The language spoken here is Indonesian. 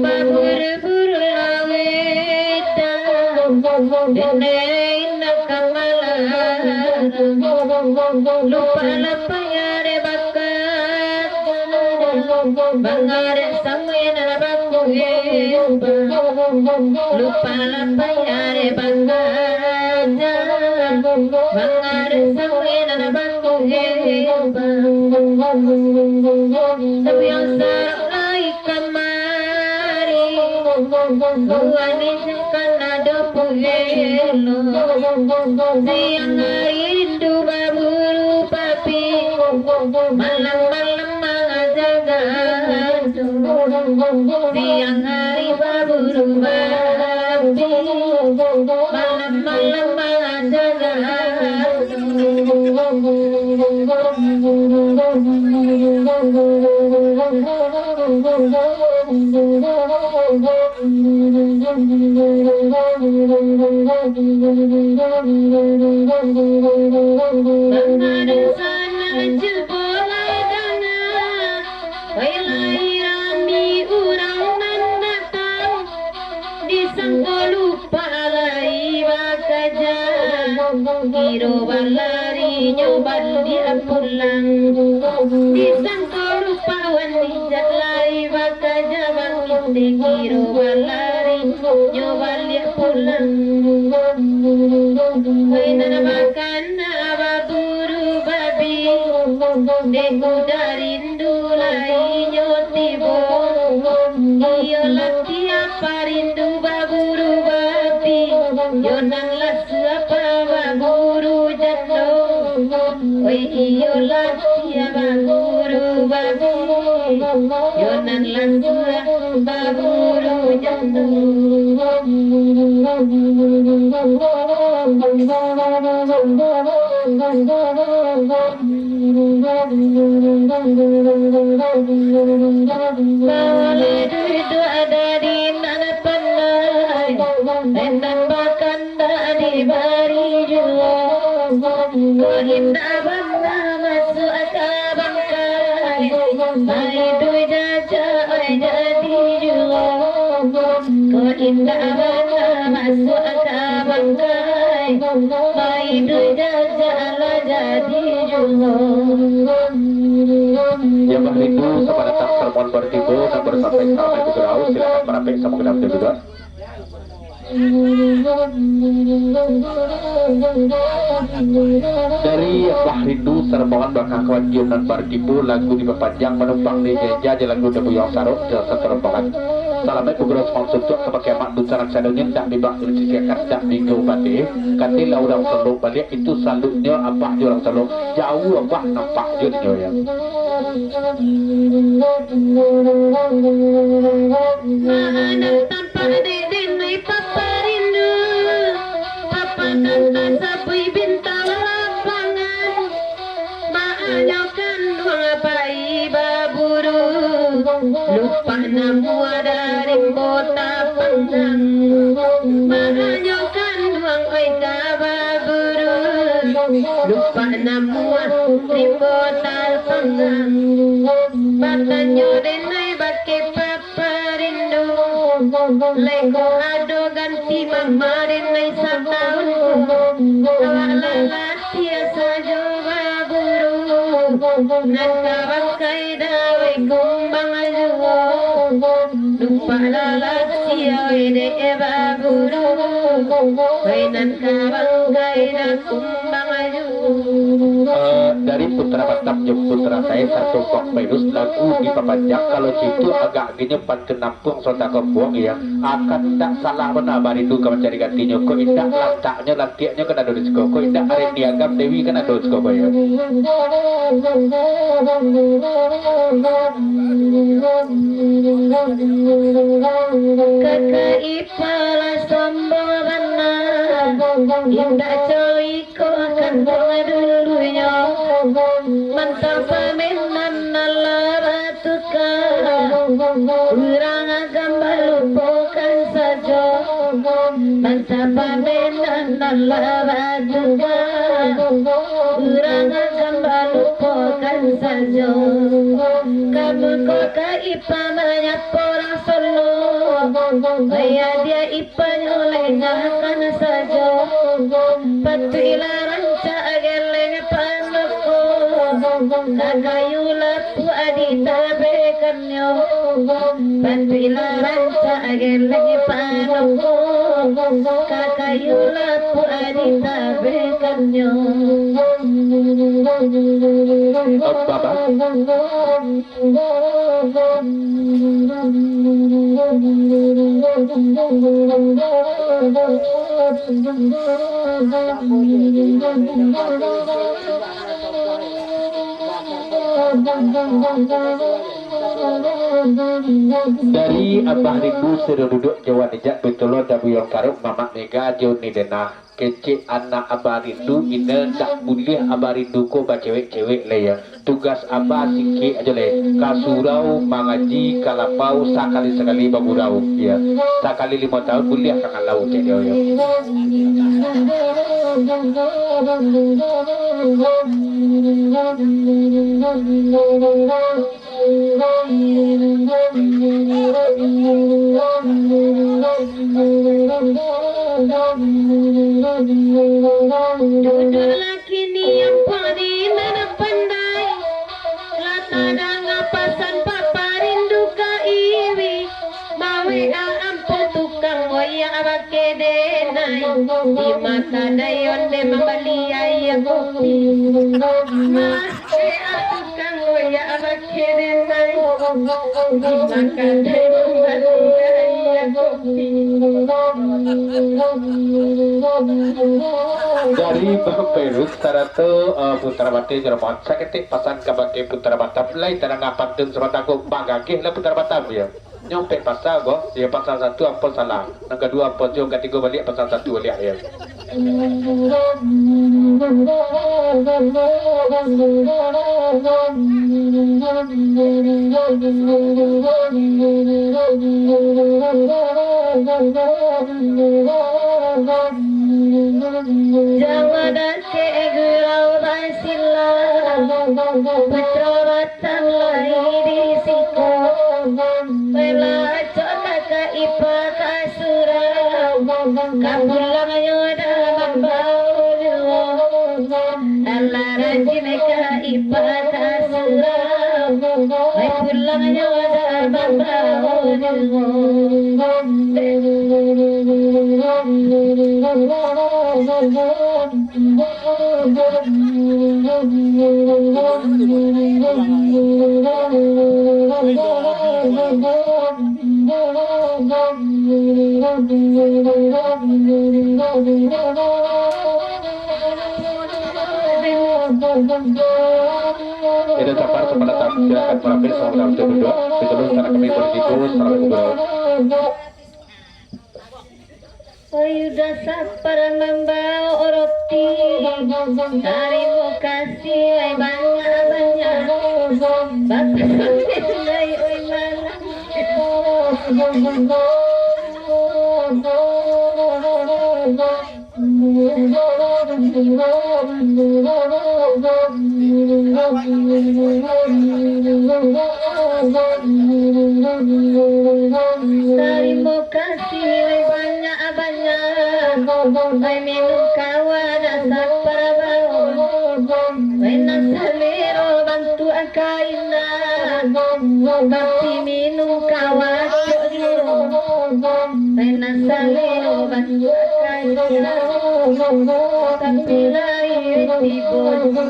Buru-buru laweta Denein nakamalar Lupa lapa yare bakat Bangare sangin nabakuye Lupa lapa yare bakat Bangare sangin nabakuye Tapi yang sarang ay kamari Buanis kanado pugelo Siang hari rindu baburu papi Malam-malam mengajagan Siang hari baburu papi Malam-malam Mengaduh sana jebola dana Wailai urang mendatang Disangka lupa lai bakaja Kiro balari nyoban dia pulang Disangka lupa wanijat lai bakaja Bangkiti kiro balari nyoban dia pulang Wainana makan ababuru babi Deku darindu lai nyotibo Iyo laki apa rindu baburu babi Yonan lasu apa baburu jatuh Oi iyo laki apa baburu babi Yonan lasu apa baburu Bawale duidu ada di mana pandai Endan makan dari bari jua Kau indah bangga masuk akabangkai Hai duit jaja oi jadi jua Kau indah bangga masuk akabangkai Hai duit jaja ala jadi jua Ya Mbah Rindu kepada tak sermon bertibu dan bersampai sampai ke gerau silakan merapik sama kedap juga. Dari Mbah Rindu sermon bakal kawan gium dan bertibu lagu di pepanjang menumpang di gereja di lagu Debu Yang Saruk jasa terompongan. Salamai pugros konsultuk sebagai mak ducaran sadungin dak dibak dicikakan dak minggu bati kanti laurang seluk balik itu selalunya apa orang seluk jauh apa nampak jurnyo ya. Anak tanpa dedek papa rindu Papa tanpa sapi bintang lapangan Maanyakan dua bayi baburu Lupa namu ada rimbota panjang Maanyakan dua oika baburu Lupa namu rimbota panjang Batanyo denai bake papa rindu Lego ado ganti mama denai setahun Awala latia sajo baburu Naka bakai dawai kumbang ajuo Lupa lalatia wede baburu Wainan kabakai da kumbang ajuo Dari putra Batam jeung putra saya satu kok virus lagu di papanjang kalau situ agak genyepan ke nampung sonda kebuang ya akan tak salah benar Rindu kamu cari gantinya kok indah lantaknya lantiaknya kan ada di sekolah kok indah hari niagam Dewi kan ada di sekolah ya kakak ipala sombongan indah coy ko akan dulunya mantap pamenan nalabatuka urang agam balupokan saja Bangsa pamenan nalara juga Urangan gambalu pokan saja Kamu koka ipa menyaporang solo Maya dia ipa nyolengakan saja Patu ilaran ca ageleng panuko Kakayula pu adita bekanyo Patu ilaran ca ageleng panuko Kakayula pu adita bekanyo Baba dari Abah Rindu sudah duduk Jawa Nijak Betulo Dabuyong Karuk Mama Mega Joni Denah kece anak Abah Rindu ina tak boleh Abah Rindu ko ba cewek-cewek le ya tugas Abah singki aja le kasurau mangaji kalapau sekali bagurau ya sekali 5 tahun boleh kang lau cek dia ya Duduk laki ni apa di mana pandai Lata pasan papa rindu ka iwi Bawe ampu tukang waya abake denai Di mata dayon de mambali ayah kopi Mas tukang waya abake denai Di mata dayon mambali ayah kopi dari Bang Perus saratu putra bati Jerman saketik pasan kabake putra batam lai tarang ngapantun semataku bagagih lah putra batam ya nyampe pasal go dia pasal 1 ampun salah yang kedua ampun jom ketiga balik pasal 1 balik ya Jangan ke gurau basila Putra batam lari di siku Bela coba ka ipa kasura Kapulang yoda membau juo Allah rajin ka ipa kasura Pulang yoda membau Tidak sabar kepada tamu silakan merampil sama dalam berdua betul karena kami bertipu salam ngobrol Ayuda sapar membawa roti Dari kasih ay banyak Bapak ay oy malam Terima kasih banyak-banyak Ay minum kawan asap para bawang Ay nasalero bantu akaina Tapi minum kawan Ay nasalero bantu akaina Tapi lahir di bodoh